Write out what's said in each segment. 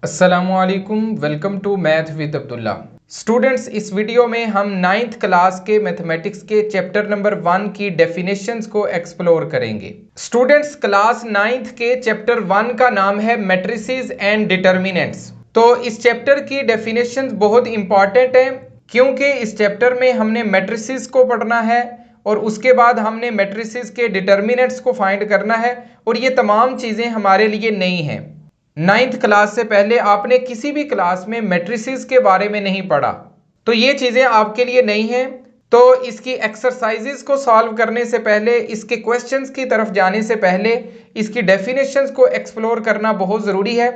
अस्सलामुअलैकुम, welcome to math with Abdullah. Students, इस video में हम 9th क्लास के मैथमेटिक्स के चैप्टर नंबर 1 की डेफिनेशंस को एक्सप्लोर करेंगे। स्टूडेंट्स, क्लास 9th के चैप्टर 1 का नाम है मैट्रिसेस एंड डिटर्मिनेंट्स। तो इस चैप्टर की डेफिनेशंस बहुत इंपॉर्टेंट है क्योंकि इस चैप्टर में हमने मैट्रिसेस को पढ़ना है और उसके बाद हमने मैट्रिसेस के डिटर्मिनेंट्स को फाइंड करना है और ये तमाम चीज़ें हमारे लिए नई हैं। 9th क्लास से पहले आपने किसी भी क्लास में मैट्रिसेस के बारे में नहीं पढ़ा, तो ये चीज़ें आपके लिए नई हैं। तो इसकी एक्सरसाइजेस को सॉल्व करने से पहले, इसके क्वेश्चंस की तरफ जाने से पहले इसकी डेफिनेशंस को एक्सप्लोर करना बहुत ज़रूरी है,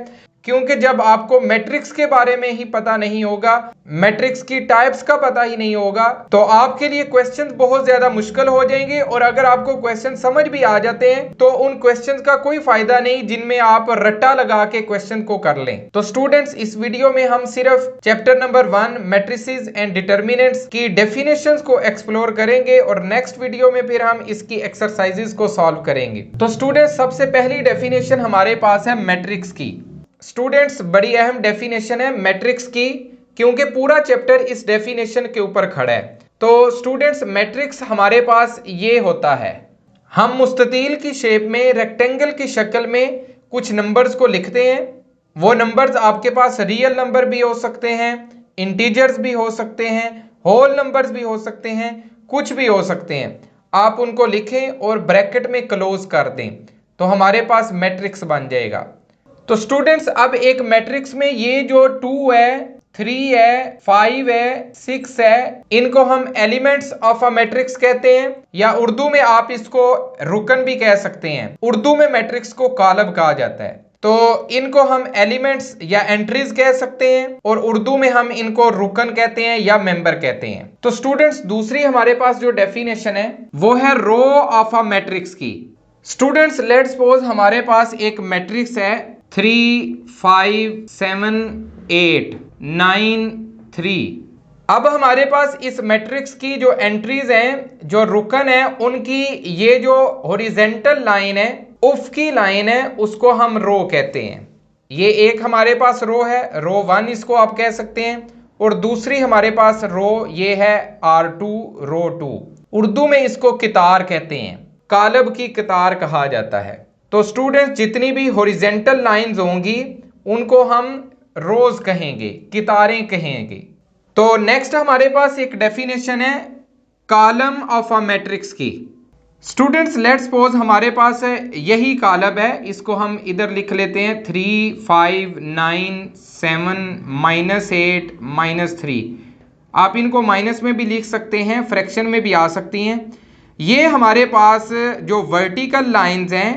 क्योंकि जब आपको मैट्रिक्स के बारे में ही पता नहीं होगा, मैट्रिक्स की टाइप्स का पता ही नहीं होगा, तो आपके लिए क्वेश्चंस बहुत ज़्यादा मुश्किल हो जाएंगे। और अगर आपको क्वेश्चन समझ भी आ जाते हैं तो उन क्वेश्चंस का कोई फायदा नहीं जिनमें आप रट्टा लगा के क्वेश्चन को कर लें। तो स्टूडेंट्स, इस वीडियो में हम सिर्फ chapter number 1 matrices and determinants की डेफिनेशंस को एक्सप्लोर करेंगे और नेक्स्ट वीडियो में फिर हम इसकी एक्सरसाइजेस को सॉल्व करेंगे। तो स्टूडेंट्स, सबसे पहली डेफिनेशन हमारे पास है मैट्रिक्स की। स्टूडेंट्स, बड़ी अहम डेफिनेशन है मैट्रिक्स की, क्योंकि पूरा चैप्टर इस डेफिनेशन के ऊपर खड़ा है। तो स्टूडेंट्स, मैट्रिक्स हमारे पास ये होता है, हम मुस्ततील की शेप में, रेक्टेंगल की शक्ल में कुछ नंबर्स को लिखते हैं। वो नंबर्स आपके पास रियल नंबर भी हो सकते हैं, इंटीजर्स भी हो सकते हैं, होल नंबर्स भी हो सकते हैं, कुछ भी हो सकते हैं। आप उनको लिखें और ब्रैकेट में क्लोज कर दें तो हमारे पास मैट्रिक्स बन जाएगा। तो स्टूडेंट्स, अब एक मैट्रिक्स में ये जो 2 है, 3 है, 5 है, 6 है, इनको हम एलिमेंट्स ऑफ अ मैट्रिक्स कहते हैं, या उर्दू में आप इसको रुकन भी कह सकते हैं। उर्दू में मैट्रिक्स को कालब कहा जाता है। तो इनको हम एलिमेंट्स या एंट्रीज कह सकते हैं और उर्दू में हम इनको रुकन कहते हैं या मेंबर कहते हैं। तो स्टूडेंट्स, दूसरी हमारे पास जो डेफिनेशन है वो है रो ऑफ अ मैट्रिक्स की। स्टूडेंट्स, लेट्स सपोज हमारे पास एक मैट्रिक्स है 3 5 7 8 9 3। अब हमारे पास इस मैट्रिक्स की जो एंट्रीज हैं, जो रुकन है, उनकी ये जो हॉरिजेंटल लाइन है, उफ़क़ी लाइन है, उसको हम रो कहते हैं। ये एक हमारे पास रो है, रो 1 इसको आप कह सकते हैं, और दूसरी हमारे पास रो ये है R2, रो 2। उर्दू में इसको कितार कहते हैं, कालब की कितार कहा जाता है। तो स्टूडेंट्स, जितनी भी हॉरिजेंटल लाइंस होंगी उनको हम रोज कहेंगे, कितारें कहेंगे। तो नेक्स्ट हमारे पास एक डेफिनेशन है कॉलम ऑफ अ मैट्रिक्स की। स्टूडेंट्स, लेट्स सपोज हमारे पास यही कॉलम है, इसको हम इधर लिख लेते हैं 3 5 9 7 -8 -3। आप इनको माइनस में भी लिख सकते हैं, फ्रैक्शन में भी आ सकती हैं। ये हमारे पास जो वर्टिकल लाइंस हैं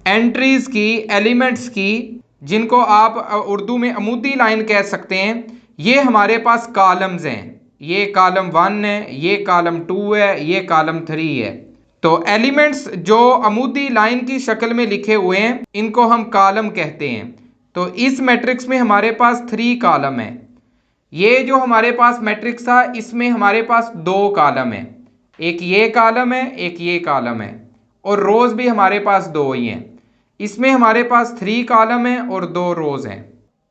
एंट्रीज की, एलिमेंट्स की, जिनको आप उर्दू में अमूदी लाइन कह सकते हैं, ये हमारे पास कॉलम्स हैं। ये कॉलम 1 है, ये कॉलम 2 है, ये कॉलम 3 है। तो एलिमेंट्स जो अमूदी लाइन की शक्ल में लिखे हुए हैं इनको हम कॉलम कहते हैं। तो इस मैट्रिक्स में हमारे पास 3 कॉलम है। ये जो हमारे पास मैट्रिक्स था, इसमें हमारे पास 2 कॉलम है, एक ये कॉलम है, एक ये कॉलम है, और रोज भी हमारे पास 2 ही हैं। इसमें हमारे पास 3 कॉलम है और 2 रोज हैं।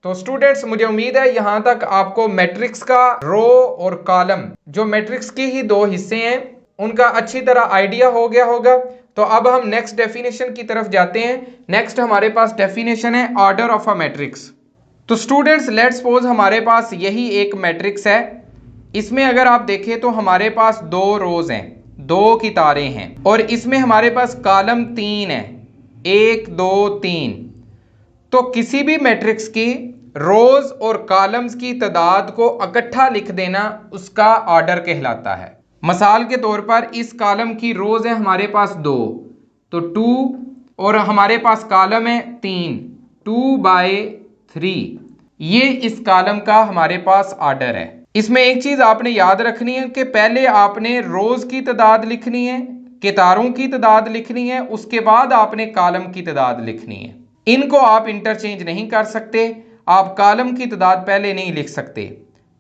तो स्टूडेंट्स, मुझे उम्मीद है यहाँ तक आपको मैट्रिक्स का रो और कॉलम, जो मैट्रिक्स के ही 2 हिस्से हैं, उनका अच्छी तरह आइडिया हो गया होगा। तो अब हम नेक्स्ट डेफिनेशन की तरफ जाते हैं। नेक्स्ट हमारे पास डेफिनेशन है ऑर्डर ऑफ अ मैट्रिक्स। तो स्टूडेंट्स, लेट्स सपोज हमारे पास यही एक मैट्रिक्स है। इसमें अगर आप देखें तो हमारे पास 2 रोज हैं, 2 कितारें हैं, और इसमें हमारे पास कॉलम 3 है, 1 2 3। तो किसी भी मैट्रिक्स की रोज और कॉलम्स की तादाद को इकट्ठा लिख देना उसका ऑर्डर कहलाता है। मिसाल के तौर पर इस कॉलम की रोज है हमारे पास 2, तो 2, और हमारे पास कॉलम है 3, 2/3। ये इस कॉलम का हमारे पास ऑर्डर है। इसमें एक चीज आपने याद रखनी है कि पहले आपने रोज की तादाद लिखनी है, कितारों की तादाद लिखनी है, उसके बाद आपने कॉलम की तादाद लिखनी है। इनको आप इंटरचेंज नहीं कर सकते, आप कॉलम की तादाद पहले नहीं लिख सकते।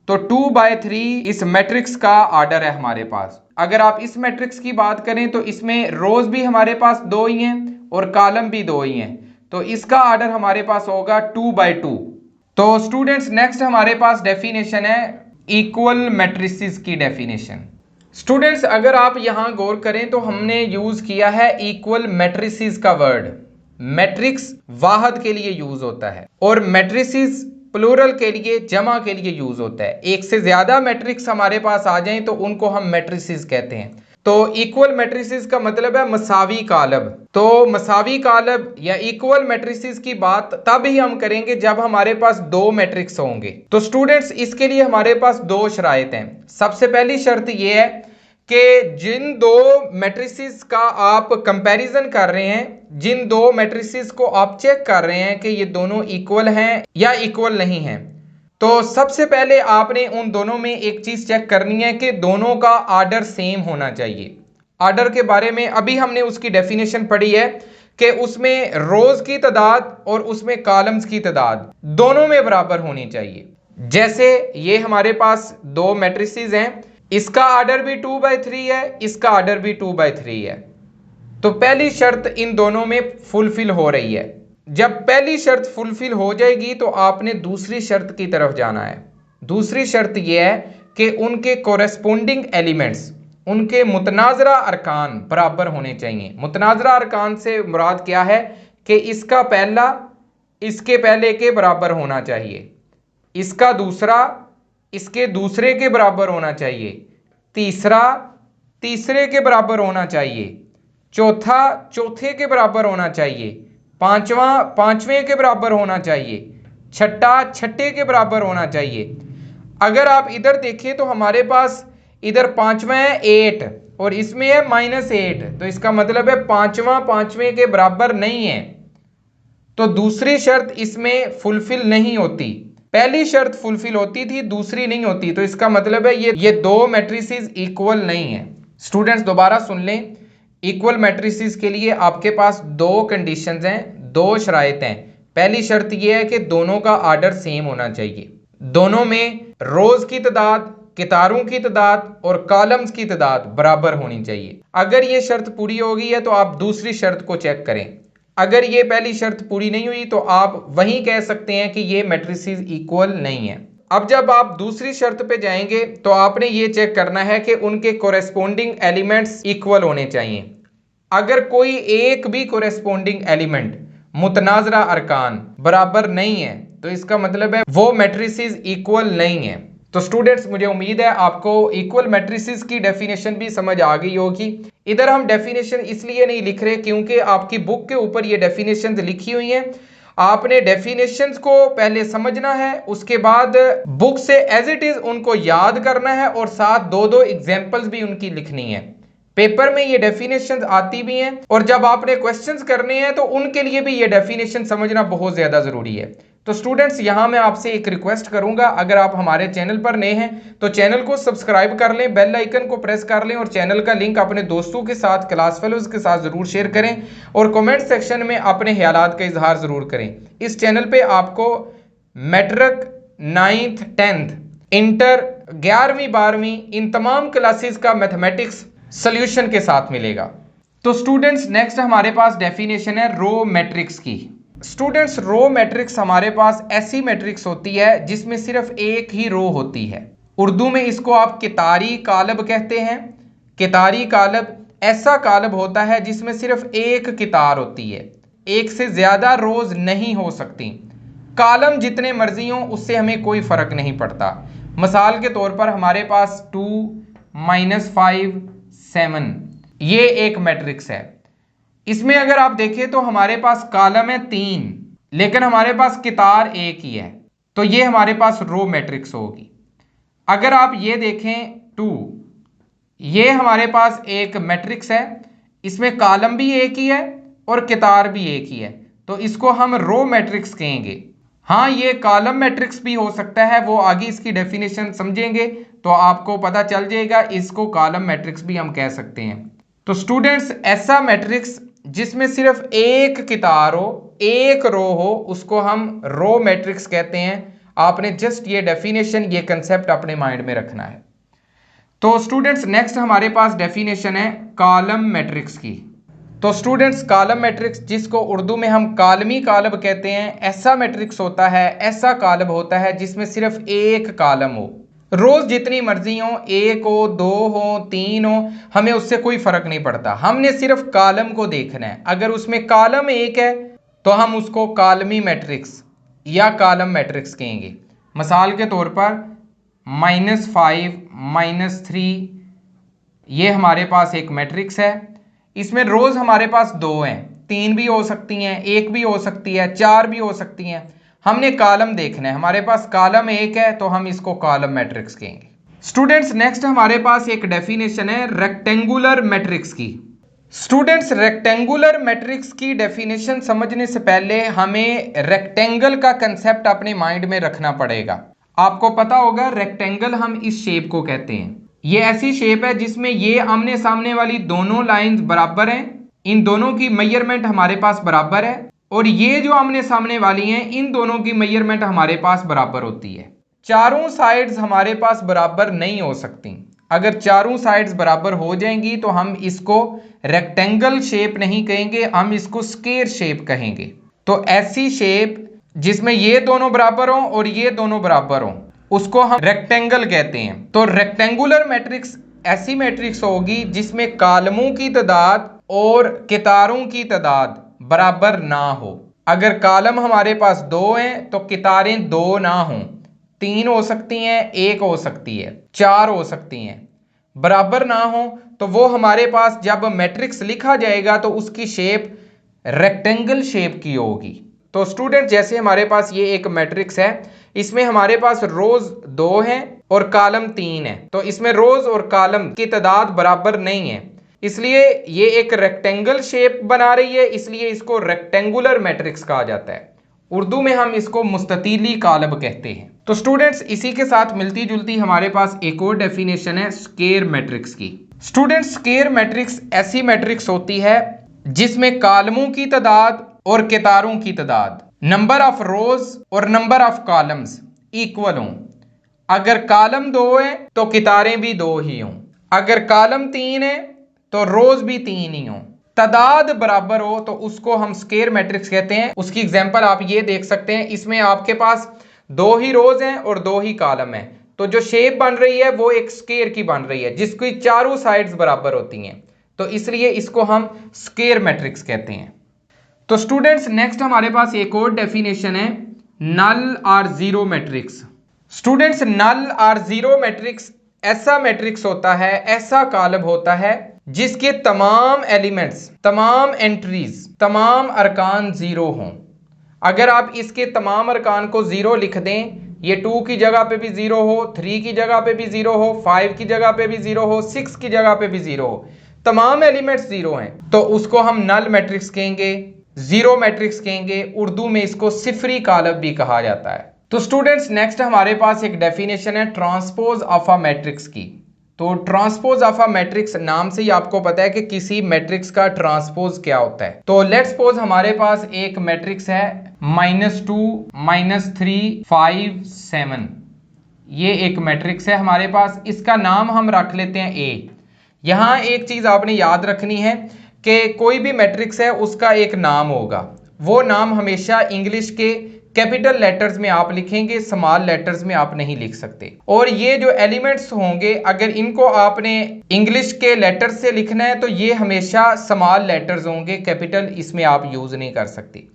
तो 2/3 इस मैट्रिक्स का ऑर्डर है हमारे पास। अगर आप इस मैट्रिक्स की बात करें तो इसमें रोज भी हमारे पास 2 ही हैं और कॉलम भी 2 ही हैं, तो इसका ऑर्डर हमारे पास होगा 2/2। तो स्टूडेंट्स नेक्स्ट हमारे पास डेफिनेशन है इक्वल मैट्रिसेस की डेफिनेशन। स्टूडेंट्स अगर आप यहां गौर करें तो हमने यूज किया है इक्वल मैट्रिसेस का वर्ड। मैट्रिक्स वाहद के लिए यूज होता है और मैट्रिसेस प्लूरल के लिए, जमा के लिए यूज होता है। एक से ज्यादा मैट्रिक्स हमारे पास आ जाएं तो उनको हम मैट्रिसेस कहते हैं। तो इक्वल मैट्रिसेस का मतलब है मसावी कालब। तो मसावी कालब या इक्वल मैट्रिसेस की बात तब ही हम करेंगे जब हमारे पास दो मैट्रिक्स होंगे। तो स्टूडेंट्स इसके लिए हमारे पास दो शराइत हैं। सबसे पहली शर्त यह है कि जिन दो मैट्रिसेस का आप कंपैरिजन कर रहे हैं, जिन दो मैट्रिसेस को आप चेक कर रहे हैं कि ये दोनों इक्वल हैं या इक्वल नहीं हैं, तो सबसे पहले आपने उन दोनों में एक चीज चेक करनी है कि दोनों का आर्डर सेम होना चाहिए। आर्डर के बारे में अभी हमने उसकी डेफिनेशन पढ़ी है कि उसमें रोज की तादाद और उसमें कॉलम्स की तादाद दोनों में बराबर होनी चाहिए। जैसे ये हमारे पास दो मैट्रिसेस हैं, इसका आर्डर भी 2/3 है, इसका आर्डर भी 2/3 है। तो पहली शर्त इन दोनों में फुलफिल हो रही है। जब पहली शर्त फुलफिल हो जाएगी तो आपने दूसरी शर्त की तरफ जाना है। दूसरी शर्त यह है कि उनके कोरेस्पोंडिंग एलिमेंट्स, उनके मुतनाजरा अरकान बराबर होने चाहिए। मुतनाजरा अरकान से मुराद क्या है कि इसका पहला इसके पहले के बराबर होना चाहिए, इसका दूसरा इसके दूसरे के बराबर होना चाहिए, तीसरा तीसरे के बराबर होना चाहिए, चौथा चौथे के बराबर होना चाहिए, पांचवा पांचवें के बराबर होना चाहिए, छठा छठे के बराबर होना चाहिए। अगर आप इधर देखें तो हमारे पास इधर पांचवा है 8 और इसमें है -8, तो इसका मतलब है पांचवा पांचवें के बराबर नहीं है। तो दूसरी शर्त इसमें फुलफिल नहीं होती। पहली शर्त फुलफिल होती थी, दूसरी नहीं होती, तो इसका मतलब है ये दो मैट्रिसेस इक्वल नहीं है। स्टूडेंट्स दोबारा सुन लें, इक्वल मैट्रिसेस के लिए आपके पास दो कंडीशंस हैं, दो शराइत हैं। पहली शर्त यह है कि दोनों का आर्डर सेम होना चाहिए, दोनों में रोज की तादाद, कितारों की तादाद और कॉलम्स की तादाद बराबर होनी चाहिए। अगर ये शर्त पूरी हो गई है तो आप दूसरी शर्त को चेक करें। अगर ये पहली शर्त पूरी नहीं हुई तो आप वहीं कह सकते हैं कि ये मैट्रिसेस इक्वल नहीं है। अब जब आप दूसरी शर्त पे जाएंगे तो आपने ये चेक करना है कि उनके कोरेस्पोंडिंग एलिमेंट्स इक्वल होने चाहिए। अगर कोई एक भी कोरेस्पोंडिंग एलिमेंट, मुतनाजरा अरकान बराबर नहीं है तो इसका मतलब है वो मैट्रिसेस इक्वल नहीं है। तो स्टूडेंट्स मुझे उम्मीद है आपको इक्वल मैट्रिसेस की डेफिनेशन भी समझ आ गई होगी। इधर हम डेफिनेशन इसलिए नहीं लिख रहे क्योंकि आपकी बुक के ऊपर ये डेफिनेशंस लिखी हुई हैं। आपने डेफिनेशंस को पहले समझना है, उसके बाद बुक से एज इट इज उनको याद करना है और साथ दो दो एग्जांपल्स भी उनकी लिखनी है। पेपर में ये डेफिनेशंस आती भी हैं और जब आपने क्वेश्चंस करने हैं तो उनके लिए भी ये डेफिनेशन समझना बहुत ज्यादा जरूरी है। तो स्टूडेंट्स यहां मैं आपसे एक रिक्वेस्ट करूंगा, अगर आप हमारे चैनल पर नए हैं तो चैनल को सब्सक्राइब कर लें, बेल आइकन को प्रेस कर लें और चैनल का लिंक अपने दोस्तों के साथ, क्लास फेलोज के साथ जरूर शेयर करें और कमेंट सेक्शन में अपने ख्यालात का इजहार जरूर करें। इस चैनल पे आपको मैट्रिक, 9th 10th, इंटर, 11वीं 12वीं इन तमाम क्लासेस का मैथमेटिक्स सॉल्यूशन के साथ मिलेगा। तो स्टूडेंट्स नेक्स्ट हमारे पास डेफिनेशन है रो मैट्रिक्स की। स्टूडेंट्स रो मैट्रिक्स हमारे पास ऐसी मैट्रिक्स होती है जिसमें सिर्फ एक ही रो होती है। उर्दू में इसको आप कितारी कालब कहते हैं। कितारी कालब ऐसा कालब होता है जिसमें सिर्फ एक कितार होती है, एक से ज्यादा रोज नहीं हो सकती। कालम जितने मर्जी हो उससे हमें कोई फर्क नहीं पड़ता। मिसाल के तौर पर हमारे पास 2, -5, 7 ये एक मैट्रिक्स है। इसमें अगर आप देखें तो हमारे पास कॉलम है 3 लेकिन हमारे पास कितार एक ही है, तो ये हमारे पास रो मैट्रिक्स होगी। अगर आप ये देखें 2, ये हमारे पास एक मैट्रिक्स है, इसमें कॉलम भी एक ही है और कितार भी एक ही है, तो इसको हम रो मैट्रिक्स कहेंगे। हाँ, ये कॉलम मैट्रिक्स भी हो सकता है, वो आगे इसकी डेफिनेशन समझेंगे तो आपको पता चल जाएगा। इसको कॉलम मैट्रिक्स भी हम कह सकते हैं। तो स्टूडेंट्स ऐसा मैट्रिक्स जिसमें सिर्फ एक कितार हो, एक रो हो, उसको हम रो मैट्रिक्स कहते हैं। आपने जस्ट ये डेफिनेशन, ये कंसेप्ट अपने माइंड में रखना है। तो स्टूडेंट्स नेक्स्ट हमारे पास डेफिनेशन है कॉलम मैट्रिक्स की। तो स्टूडेंट्स कॉलम मैट्रिक्स, जिसको उर्दू में हम कालमी कालब कहते हैं, ऐसा मैट्रिक्स होता है, ऐसा कालब होता है जिसमें सिर्फ एक कालम हो। रोज जितनी मर्जी हो, एक हो, दो हो, तीन हो, हमें उससे कोई फर्क नहीं पड़ता, हमने सिर्फ कालम को देखना है। अगर उसमें कालम एक है तो हम उसको कालमी मैट्रिक्स या कालम मैट्रिक्स कहेंगे। मिसाल के तौर पर -5 -3, ये हमारे पास एक मैट्रिक्स है। इसमें रोज हमारे पास दो हैं, तीन भी हो सकती हैं, एक भी हो सकती है, चार भी हो सकती हैं। हमने कॉलम देखना है, हमारे पास कॉलम एक है तो हम इसको कॉलम मैट्रिक्स कहेंगे। स्टूडेंट्स नेक्स्ट हमारे पास एक डेफिनेशन है रेक्टेंगुलर मैट्रिक्स की। स्टूडेंट्स रेक्टेंगुलर मैट्रिक्स की डेफिनेशन समझने से पहले हमें रेक्टेंगल का कंसेप्ट अपने माइंड में रखना पड़ेगा। आपको पता होगा रेक्टेंगल हम इस शेप को कहते हैं। ये ऐसी शेप है जिसमें ये आमने सामने वाली दोनों लाइंस बराबर हैं, इन दोनों की मेजरमेंट हमारे पास बराबर है, और ये जो आमने सामने वाली हैं इन दोनों की मेजरमेंट हमारे पास बराबर होती है। चारों साइड्स हमारे पास बराबर नहीं हो सकती। अगर चारों साइड्स बराबर हो जाएंगी तो हम इसको रेक्टेंगल शेप नहीं कहेंगे, हम इसको स्क्वायर शेप कहेंगे। तो ऐसी शेप जिसमें ये दोनों बराबर हों और ये दोनों बराबर हों, उसको हम रेक्टेंगल कहते हैं। तो रेक्टेंगुलर मैट्रिक्स ऐसी मैट्रिक्स होगी जिसमें कॉलमों की तादाद और कितारों की तादाद बराबर ना हो। अगर कॉलम हमारे पास दो हैं तो कितारें दो ना हों, तीन हो सकती हैं, एक हो सकती है, चार हो सकती हैं, बराबर ना हो तो वो हमारे पास जब मैट्रिक्स लिखा जाएगा तो उसकी शेप रेक्टेंगल शेप की होगी। तो स्टूडेंट जैसे हमारे पास ये एक मैट्रिक्स है, इसमें हमारे पास रोज दो हैं और कॉलम तीन है, तो इसमें रोज और कॉलम की तादाद बराबर नहीं है, इसलिए ये एक रेक्टेंगल शेप बना रही है, इसलिए इसको रेक्टेंगुलर मैट्रिक्स कहा जाता है। उर्दू में हम इसको मुस्ततीली कालब कहते हैं। तो स्टूडेंट्स इसी के साथ मिलती जुलती हमारे पास एक और डेफिनेशन है स्क्वायर मैट्रिक्स की। स्टूडेंट्स स्क्वायर मैट्रिक्स ऐसी मैट्रिक्स होती है जिसमें कॉलमों की तादाद और कितारों की तादाद, नंबर ऑफ रोज और नंबर ऑफ कॉलम्स इक्वल हों। अगर कॉलम दो है तो कितारें भी दो ही हों, अगर कॉलम तीन है तो रोज भी तीन ही हों, तादाद बराबर हो तो उसको हम स्क्वायर मैट्रिक्स कहते हैं। उसकी एग्जांपल आप ये देख सकते हैं, इसमें आपके पास दो ही रोज हैं और दो ही कॉलम है, तो जो शेप बन रही है वो एक स्क्वायर की बन रही है जिसकी चारों साइड्स बराबर होती हैं, तो इसलिए इसको हम स्क्वायर मैट्रिक्स कहते हैं। तो स्टूडेंट्स नेक्स्ट हमारे पास एक और डेफिनेशन है नल और जीरो मैट्रिक्स। स्टूडेंट्स नल और जीरो मैट्रिक्स ऐसा मैट्रिक्स होता है, ऐसा कॉलम होता है जिसके तमाम एलिमेंट्स, तमाम एंट्रीज, तमाम अरकान जीरो हों। अगर आप इसके तमाम अरकान को जीरो लिख दें, ये 2 की जगह पे भी जीरो हो, 3 की जगह पे भी जीरो हो, 5 की जगह पे भी जीरो हो, 6 की जगह पे भी जीरो हो, तमाम एलिमेंट्स जीरो हैं, तो उसको हम नल मैट्रिक्स कहेंगे, जीरो मैट्रिक्स कहेंगे। उर्दू में इसको सिफरी कॉलम भी कहा जाता है। तो स्टूडेंट्स नेक्स्ट हमारे पास एक डेफिनेशन है ट्रांसपोज ऑफ अ मैट्रिक्स की। तो ट्रांसपोज ऑफ अ मैट्रिक्स नाम से ही आपको पता है कि किसी मैट्रिक्स का ट्रांसपोज क्या होता है। तो लेट्स सपोज हमारे पास एक मैट्रिक्स है -2 -3 5 7, ये एक मैट्रिक्स है हमारे पास, इसका नाम हम रख लेते हैं ए। यहां एक चीज आपने याद रखनी है कि कोई भी मैट्रिक्स है उसका एक नाम होगा, वो नाम हमेशा इंग्लिश के कैपिटल लेटर्स में आप लिखेंगे, स्मॉल लेटर्स में आप नहीं लिख सकते। और ये जो एलिमेंट्स होंगे अगर इनको आपने इंग्लिश के लेटर्स से लिखना है तो ये हमेशा स्मॉल लेटर्स होंगे, कैपिटल इसमें आप यूज नहीं कर सकते।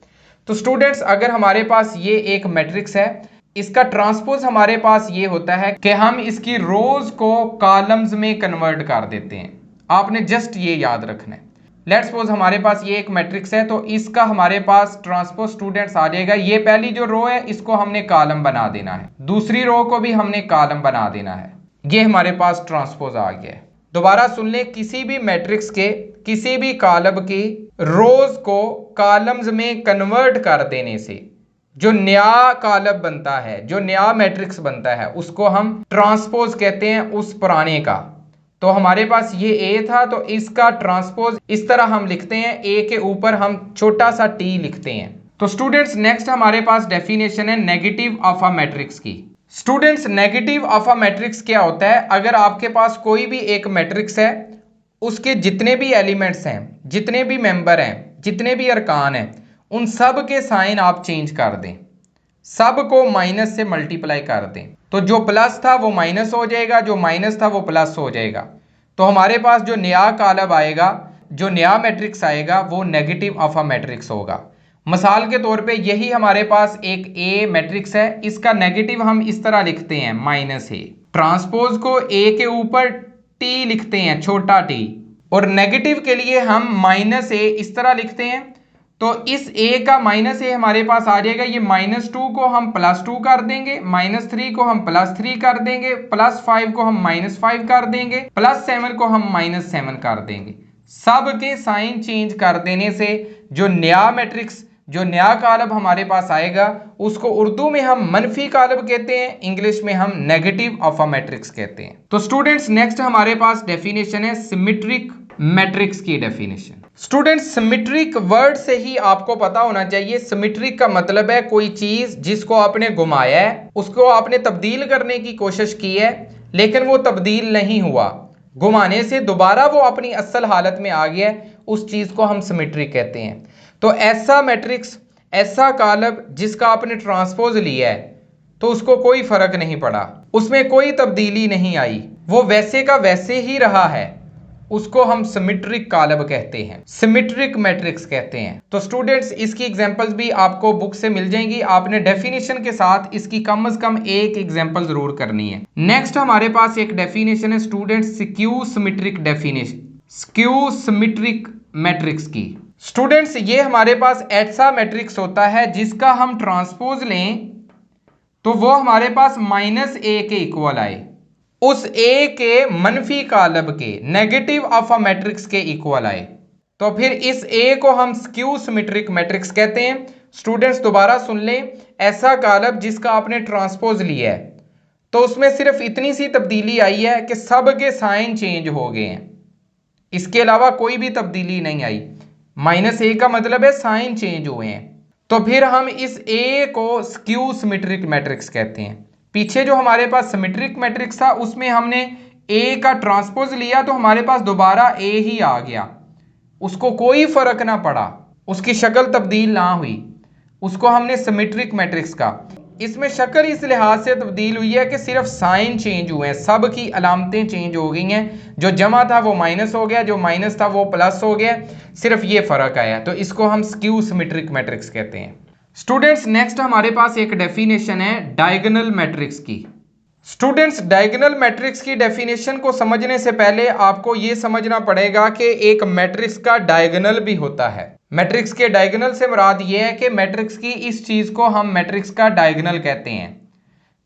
तो स्टूडेंट्स अगर हमारे पास ये एक मैट्रिक्स है, इसका ट्रांसपोज हमारे पास ये होता है कि हम इसकी रोज को कॉलम्स में कन्वर्ट कर देते हैं। आपने जस्ट ये याद रखना है। लेट्स सपोज हमारे पास ये एक मैट्रिक्स है, तो इसका हमारे पास ट्रांसपोज स्टूडेंट्स आ जाएगा, ये पहली जो रो है इसको हमने कॉलम बना देना है, दूसरी रो को भी हमने कॉलम बना देना है, ये हमारे पास ट्रांसपोज आ गया है। दोबारा सुन ले, किसी भी मैट्रिक्स के किसी भी कॉलम की रोज को कॉलम्स में कन्वर्ट कर देने से जो नया कॉलम बनता है, जो नया मैट्रिक्स बनता है, उसको हम ट्रांसपोज कहते हैं उस पुराने का। तो हमारे पास ये ए था, तो इसका ट्रांसपोज इस तरह हम लिखते हैं, ए के ऊपर हम छोटा सा टी लिखते हैं। तो स्टूडेंट्स नेक्स्ट हमारे पास डेफिनेशन है नेगेटिव ऑफ अ मैट्रिक्स की। Students negative of a matrix क्या होता है? अगर आपके पास कोई भी एक मैट्रिक्स है, उसके जितने भी एलिमेंट्स हैं, जितने भी मेंबर हैं, जितने भी अरकान हैं, उन सब के साइन आप चेंज कर दें, सब को माइनस से मल्टीप्लाई कर दें। तो जो प्लस था वो माइनस हो जाएगा, जो माइनस था वो प्लस हो जाएगा। तो हमारे पास जो नया कॉलम आएगा, जो नया मैट्रिक्स आएगा, वो नेगेटिव ऑफ अ मैट्रिक्स होगा। मिसाल के तौर पे यही हमारे पास एक ए मैट्रिक्स है, इसका नेगेटिव हम इस तरह लिखते हैं माइनस ए। ट्रांसपोज को ए के ऊपर टी लिखते हैं, छोटा टी, और नेगेटिव के लिए हम माइनस ए इस तरह लिखते हैं। तो इस ए का माइनस ए हमारे पास आ जाएगा, ये -2 को हम +2 कर देंगे, -3 को हम +3 कर देंगे, +5 को हम -5 कर देंगे, +7 को हम -7 कर देंगे। सब के साइन चेंज कर देने से जो नया मैट्रिक्स, जो नया कॉलम हमारे पास आएगा, उसको उर्दू में हम मनफी कॉलम कहते हैं, इंग्लिश में हम नेगेटिव ऑफ अ मैट्रिक्स कहते हैं। तो स्टूडेंट्स नेक्स्ट हमारे पास डेफिनेशन है सिमेट्रिक मैट्रिक्स की डेफिनेशन। स्टूडेंट्स सिमेट्रिक वर्ड से ही आपको पता होना चाहिए, सिमेट्रिक का मतलब है कोई चीज जिसको आपने घुमाया है, उसको आपने तब्दील करने की कोशिश की है लेकिन वो तब्दील नहीं हुआ, घुमाने से दोबारा वो अपनी असल हालत में आ गया है, उस चीज को हम सिमेट्रिक कहते हैं। तो ऐसा मैट्रिक्स, ऐसा कॉलम जिसका आपने ट्रांसपोज लिया है तो उसको कोई फर्क नहीं पड़ा, उसमें कोई तब्दीली नहीं आई, वो वैसे का वैसे ही रहा है, उसको हम सिमेट्रिक कॉलम कहते हैं, सिमेट्रिक मैट्रिक्स कहते हैं। तो स्टूडेंट्स इसकी एग्जांपल्स भी आपको बुक से मिल जाएंगी, आपने डेफिनेशन के साथ इसकी कम से कम एक एग्जांपल जरूर करनी है। नेक्स्ट हमारे पास एक डेफिनेशन है students skew symmetric definition, skew symmetric matrix की। स्टूडेंट्स ये हमारे पास ऐसा मैट्रिक्स होता है जिसका हम ट्रांसपोज लें तो वो हमारे पास -a के इक्वल आए, उस ए के मनफी कॉलम के, नेगेटिव ऑफ अ मैट्रिक्स के इक्वल आए, तो फिर इस ए को हम स्क्यू सिमेट्रिक मैट्रिक्स कहते हैं। स्टूडेंट्स दोबारा सुन लें, ऐसा कॉलम जिसका आपने ट्रांसपोज लिया है तो उसमें सिर्फ इतनी सी तब्दीली आई है कि सब के साइन चेंज हो गए हैं, इसके अलावा कोई भी तब्दीली नहीं आई। -a का मतलब है साइन चेंज हुए हैं, तो फिर हम इस ए को स्क्यू सिमेट्रिक मैट्रिक्स कहते हैं। पीछे जो हमारे पास सिमेट्रिक मैट्रिक्स था उसमें हमने ए का ट्रांसपोज लिया तो हमारे पास दोबारा ए ही आ गया, उसको कोई फर्क ना पड़ा, उसकी शक्ल तब्दील ना हुई, उसको हमने सिमेट्रिक मैट्रिक्स का। इसमें शक्ल इस लिहाज से तब्दील हुई है कि सिर्फ साइन चेंज हुए हैं, सब की अलामतें चेंज हो गई हैं, जो जमा था वो माइनस हो गया, जो माइनस था वो प्लस हो गया, सिर्फ ये फर्क आया, तो इसको हम स्क्यू सिमेट्रिक मैट्रिक्स कहते हैं। स्टूडेंट्स नेक्स्ट हमारे पास एक डेफिनेशन है डायगोनल मैट्रिक्स की। स्टूडेंट्स डायगोनल मैट्रिक्स की डेफिनेशन को समझने से पहले आपको ये समझना पड़ेगा कि एक मैट्रिक्स का डायगोनल भी होता है। मैट्रिक्स के डायगोनल से मुराद ये है कि मैट्रिक्स की इस चीज को हम मैट्रिक्स का डायगोनल कहते हैं।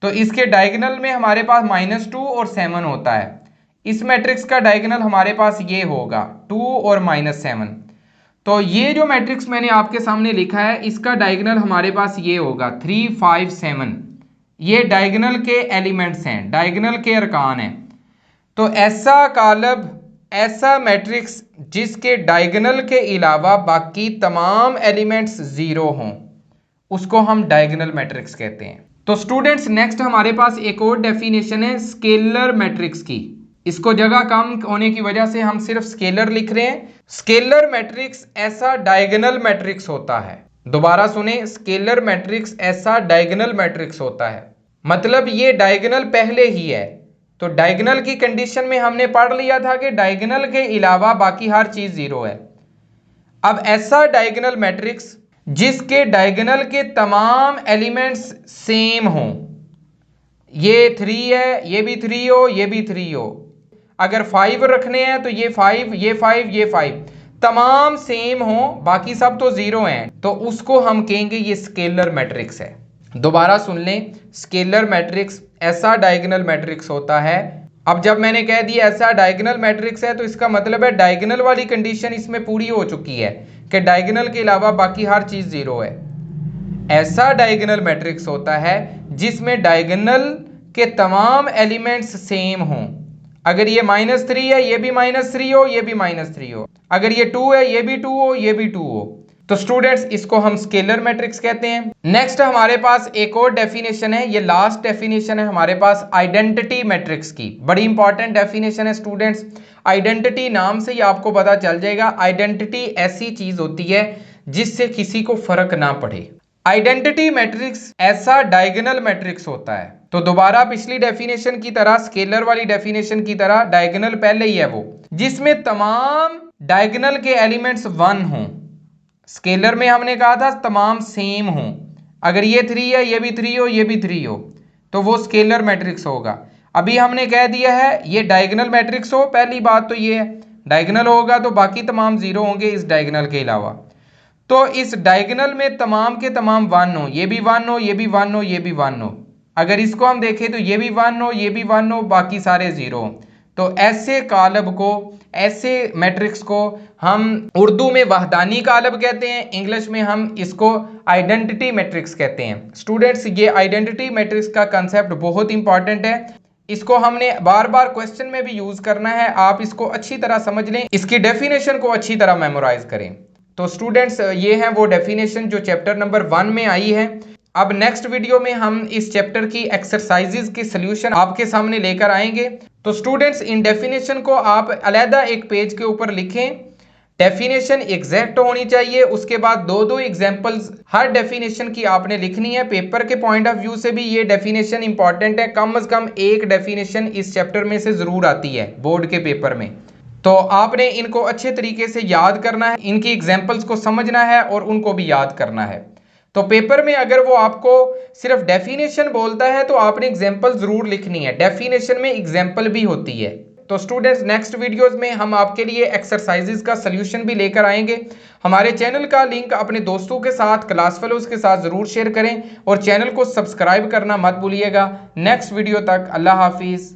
तो इसके डायगोनल में हमारे पास -2 और 7 होता है, इस मैट्रिक्स का डायगोनल हमारे पास ये होगा 2 और -7। तो ये जो मैट्रिक्स मैंने आपके सामने लिखा है इसका डायगोनल हमारे पास ये होगा 3 5 7, ये डायगोनल के एलिमेंट्स हैं, डायगोनल के अरकान हैं। तो ऐसा कॉलम, ऐसा मैट्रिक्स जिसके डायगोनल के अलावा बाकी तमाम एलिमेंट्स 0 हों, उसको हम डायगोनल मैट्रिक्स कहते हैं। तो स्टूडेंट्स नेक्स्ट हमारे पास एक और डेफिनेशन है स्केलर मैट्रिक्स की। इसको जगह कम होने की वजह से हम सिर्फ स्केलर लिख रहे हैं। स्केलर मैट्रिक्स ऐसा डायगोनल मैट्रिक्स होता है, दोबारा सुने, स्केलर मैट्रिक्स ऐसा डायगोनल मैट्रिक्स होता है, मतलब ये डायगोनल पहले ही है। तो डायगोनल की कंडीशन में हमने पढ़ लिया था कि डायगोनल के अलावा बाकी हर चीज 0 है। अब ऐसा डायगोनल मैट्रिक्स जिसके डायगोनल के तमाम एलिमेंट्स सेम हों, ये 3 है, ये भी 3 हो, ये भी 3 हो, अगर 5 रखने हैं तो ये 5, ये 5, ये 5, तमाम सेम हो, बाकी सब तो 0 हैं, तो उसको हम कहेंगे ये स्केलर मैट्रिक्स है। दोबारा सुन लें, स्केलर मैट्रिक्स ऐसा डायगोनल मैट्रिक्स होता है। अब जब मैंने कह दिया ऐसा डायगोनल मैट्रिक्स है तो इसका मतलब है डायगोनल वाली कंडीशन इसमें पूरी हो चुकी है कि डायगोनल के अलावा बाकी हर चीज 0 है। ऐसा डायगोनल मैट्रिक्स होता है जिसमें डायगोनल के तमाम एलिमेंट्स सेम हों, अगर ये -3 है ये भी -3 हो, ये भी -3 हो, अगर ये 2 है ये भी 2 हो, ये भी 2 हो, तो स्टूडेंट्स इसको हम स्केलर मैट्रिक्स कहते हैं। नेक्स्ट हमारे पास एक और डेफिनेशन है, ये लास्ट डेफिनेशन है हमारे पास आइडेंटिटी मैट्रिक्स की। बड़ी इंपॉर्टेंट डेफिनेशन है स्टूडेंट्स। आइडेंटिटी नाम से ही आपको पता चल जाएगा, आइडेंटिटी ऐसी चीज होती है जिससे किसी को फर्क ना पड़े। आइडेंटिटी मैट्रिक्स ऐसा डायगोनल मैट्रिक्स होता है। तो दोबारा पिछली डेफिनेशन की तरह, स्केलर वाली डेफिनेशन की तरह, डायगोनल पहले ही है वो, जिसमें तमाम डायगोनल के एलिमेंट्स 1 हों। स्केलर में हमने कहा था तमाम सेम हो, अगर ये 3 है, ये भी 3 हो, ये भी 3 हो, तो वो स्केलर मैट्रिक्स होगा। अभी हमने कह दिया है ये डायगोनल मैट्रिक्स हो, पहली बात तो ये है डायगोनल होगा तो बाकी तमाम 0 होंगे इस डायगोनल के अलावा। तो इस डायगोनल में तमाम के तमाम 1 हो, ये भी 1 हो, ये भी 1 हो, ये भी 1 हो। अगर इसको हम देखें तो ये भी 1 हो, ये भी 1 हो, बाकी सारे 0 हो। तो ऐसे कालब को, ऐसे मैट्रिक्स को हम उर्दू में वहदानी कालब कहते हैं, इंग्लिश में हम इसको आइडेंटिटी मैट्रिक्स कहते हैं। स्टूडेंट्स ये आइडेंटिटी मैट्रिक्स का कंसेप्ट बहुत इंपॉर्टेंट है, इसको हमने बार बार क्वेश्चन में भी यूज करना है। आप इसको अच्छी तरह समझ लें, इसकी डेफिनेशन को अच्छी तरह मेमोराइज करें। तो स्टूडेंट्स ये है वो डेफिनेशन जो चैप्टर नंबर 1 में आई है। अब नेक्स्ट वीडियो में हम इस चैप्टर की एक्सरसाइजेज के सॉल्यूशन आपके सामने लेकर आएंगे। तो स्टूडेंट्स इन डेफिनेशन को आप अलहदा एक पेज के ऊपर लिखें, डेफिनेशन एग्जैक्ट होनी चाहिए, उसके बाद 2-2 एग्जांपल्स हर डेफिनेशन की आपने लिखनी है। पेपर के पॉइंट ऑफ व्यू से भी ये डेफिनेशन इंपॉर्टेंट है, कम से कम एक डेफिनेशन इस चैप्टर में से जरूर आती है बोर्ड के पेपर में। तो आपने इनको अच्छे तरीके से याद करना है, इनकी एग्जाम्पल्स को समझना है और उनको भी याद करना है। तो पेपर में अगर वो आपको सिर्फ डेफिनेशन बोलता है तो आपने एग्जाम्पल जरूर लिखनी है, डेफिनेशन में एग्जाम्पल भी होती है। तो स्टूडेंट्स नेक्स्ट वीडियोस में हम आपके लिए एक्सरसाइजेज का सलूशन भी लेकर आएंगे। हमारे चैनल का लिंक अपने दोस्तों के साथ, क्लास फेलोज के साथ जरूर शेयर करें और चैनल को सब्सक्राइब करना मत भूलिएगा। नेक्स्ट वीडियो तक अल्लाह हाफिज।